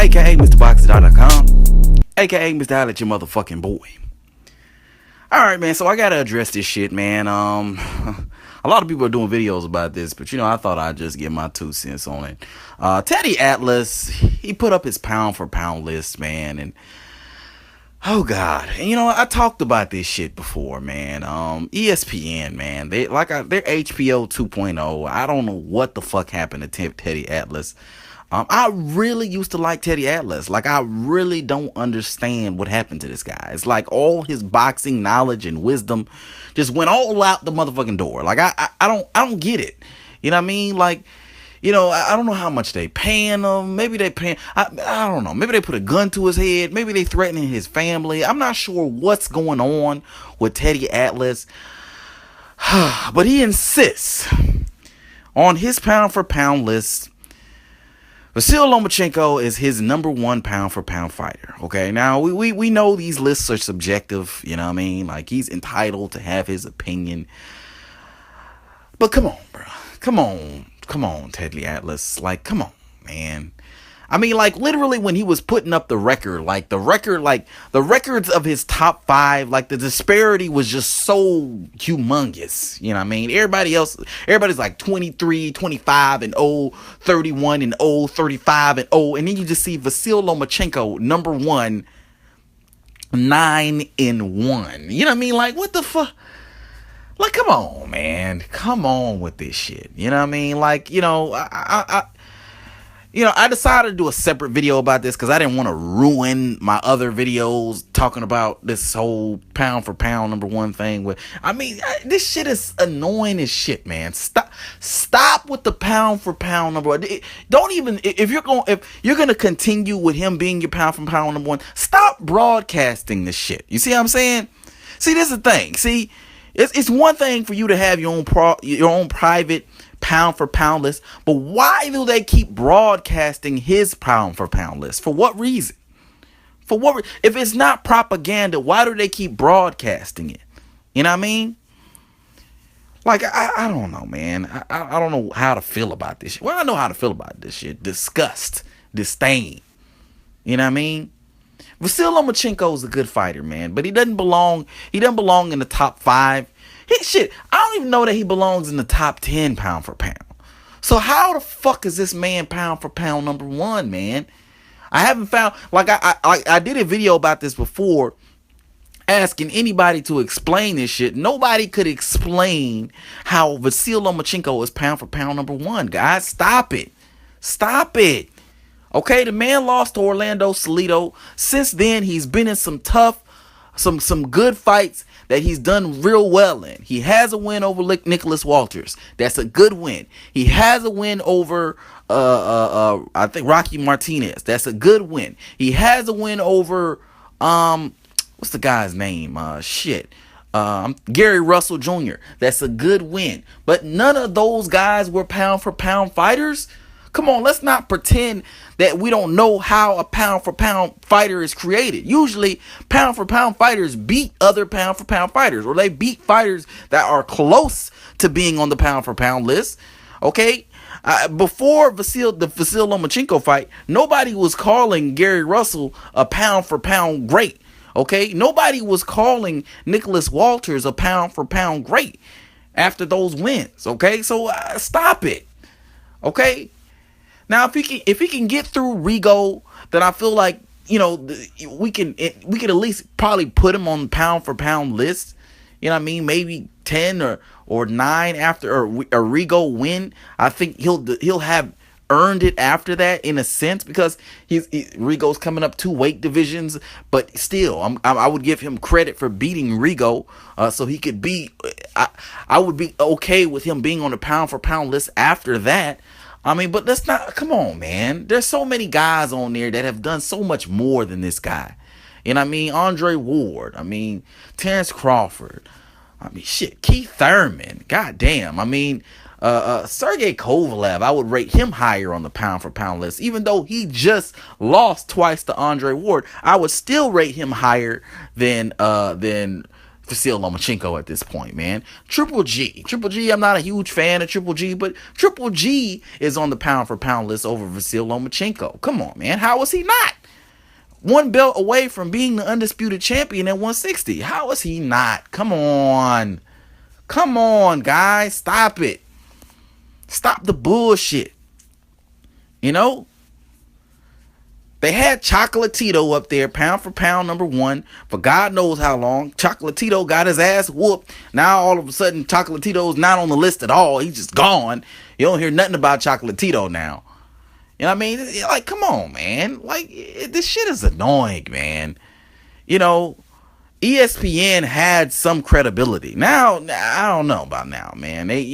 aka MrBoxer.com, aka Mr. Holla at your motherfucking boy. Alright, man, so I gotta address this shit, man. A lot of people are doing videos about this, but I thought I'd just get my 2 cents on it. Teddy Atlas, he put up his pound for pound list, man, and oh god, and I talked about this shit before, man. ESPN, man, they're HBO 2.0. I don't know what the fuck happened to Teddy Atlas. I really used to like Teddy Atlas. Like, I really don't understand what happened to this guy. It's like all his boxing knowledge and wisdom just went all out the motherfucking door. Like, I don't get it. You know what I mean? Like, I don't know how much they paying him. Maybe they paying, I don't know. Maybe they put a gun to his head. Maybe they threatening his family. I'm not sure what's going on with Teddy Atlas. But he insists on his pound for pound list. Vasyl Lomachenko is his number 1 pound for pound fighter. Okay, now we know these lists are subjective. You know what I mean? Like, he's entitled to have his opinion. But come on, bro. Come on, Teddy Atlas. Like, come on, man. I mean, like, literally when he was putting up the record, like the records of his top 5, like, the disparity was just so humongous. You know what I mean? Everybody's like 23, 25 and 0, 31 and 0, 35 and 0. And then you just see Vasyl Lomachenko, number 1, 9 and 1. You know what I mean? Like, what the fuck? Like, come on, man. Come on with this shit. You know what I mean? Like, I decided to do a separate video about this because I didn't want to ruin my other videos talking about this whole pound for pound number 1 thing. This shit is annoying as shit, man. Stop with the pound for pound number 1. Don't even, if you're gonna continue with him being your pound for pound number 1, stop broadcasting this shit. You see what I'm saying? See, this is the thing. See, it's one thing for you to have your own private pound for pound list, but why do they keep broadcasting his pound for pound list? For what reason? If it's not propaganda, why do they keep broadcasting it? You know what I mean? Like, I don't know, man. I don't know how to feel about this shit. Well, I know how to feel about this shit. Disgust, disdain. You know what I mean? Vasyl Lomachenko is a good fighter, man, but he doesn't belong in the top 5. I don't even know that he belongs in the top 10 pound for pound. So how the fuck is this man pound for pound number 1, man? I haven't found, like, I did a video about this before, asking anybody to explain this shit. Nobody could explain how Vasyl Lomachenko is pound for pound number 1. Guys, stop it. Okay, the man lost to Orlando Salido. Since then, he's been in some tough, some good fights that he's done real well in. He has a win over Nicholas Walters. That's a good win. He has a win over I think Rocky Martinez. That's a good win. He has a win over what's the guy's name? Gary Russell Jr. That's a good win. But none of those guys were pound for pound fighters. Come on, let's not pretend that we don't know how a pound for pound fighter is created. Usually, pound for pound fighters beat other pound for pound fighters, or they beat fighters that are close to being on the pound for pound list. Okay? Before the Vasyl Lomachenko fight, nobody was calling Gary Russell a pound for pound great. Okay? Nobody was calling Nicholas Walters a pound for pound great after those wins. Okay? So stop it. Okay? Now, if he can get through Rigo, then I feel like, we can at least probably put him on pound for pound list. You know what I mean? Maybe 10 or 9 after a Rigo win. I think he'll have earned it after that, in a sense, because Rigo's coming up 2 weight divisions, but still, I would give him credit for beating Rigo, so he could be. I would be okay with him being on the pound for pound list after that. I mean, but let's not, come on, man. There's so many guys on there that have done so much more than this guy. You know what I mean? Andre Ward. I mean, Terrence Crawford. I mean, shit, Keith Thurman. God damn. I mean, Sergey Kovalev, I would rate him higher on the pound for pound list. Even though he just lost twice to Andre Ward, I would still rate him higher than Vasil Lomachenko at this point, man. Triple G, I'm not a huge fan of Triple G, but Triple G is on the pound for pound list over Vasil Lomachenko. Come on, man. How is he not? One belt away from being the undisputed champion at 160. How is he not? Come on. Come on, guys. Stop it. Stop the bullshit. You know? They had Chocolatito up there, pound for pound, number one, for God knows how long. Chocolatito got his ass whooped. Now, all of a sudden, Chocolatito's not on the list at all. He's just gone. You don't hear nothing about Chocolatito now. You know what I mean? Like, come on, man. Like, this shit is annoying, man. You know, ESPN had some credibility. Now, I don't know about now, man. They,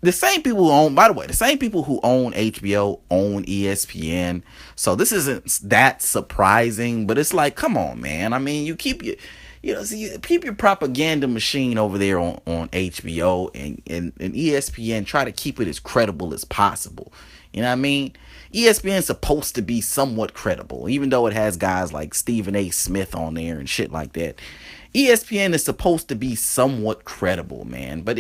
the same people who own, by the way, the same people who own HBO own ESPN. So this isn't that surprising, but it's like, come on, man. I mean, you keep your propaganda machine over there on HBO and ESPN. Try to keep it as credible as possible. You know what I mean? ESPN's supposed to be somewhat credible, even though it has guys like Stephen A. Smith on there and shit like that. ESPN is supposed to be somewhat credible, man. But,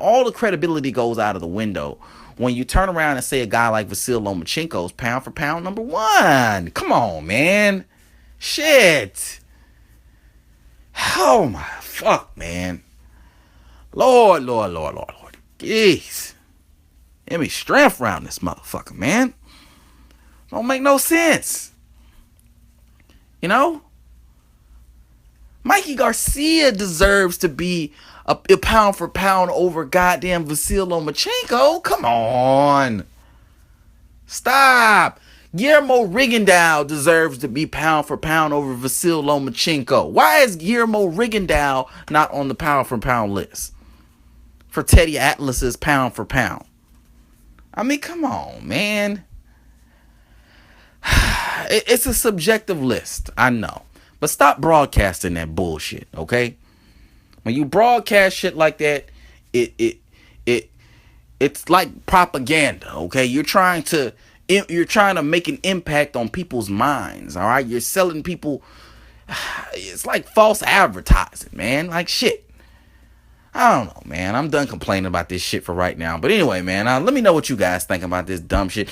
all the credibility goes out of the window when you turn around and say a guy like Vasil Lomachenko's pound for pound number one. Come on, man. Shit. Oh, my fuck, man. Lord. Jeez. Give me strength around this motherfucker, man. Don't make no sense. You know? Mikey Garcia deserves to be a pound for pound over goddamn Vasil Lomachenko. Come on. Stop. Guillermo Rigondeaux deserves to be pound for pound over Vasil Lomachenko. Why is Guillermo Rigondeaux not on the pound for pound list for Teddy Atlas's pound for pound? I mean, come on, man. It's a subjective list, I know. But stop broadcasting that bullshit, okay? When you broadcast shit like that, it's like propaganda, okay? You're trying to make an impact on people's minds, all right? You're selling people. It's like false advertising, man. Like shit. I don't know, man. I'm done complaining about this shit for right now. But anyway, man, let me know what you guys think about this dumb shit.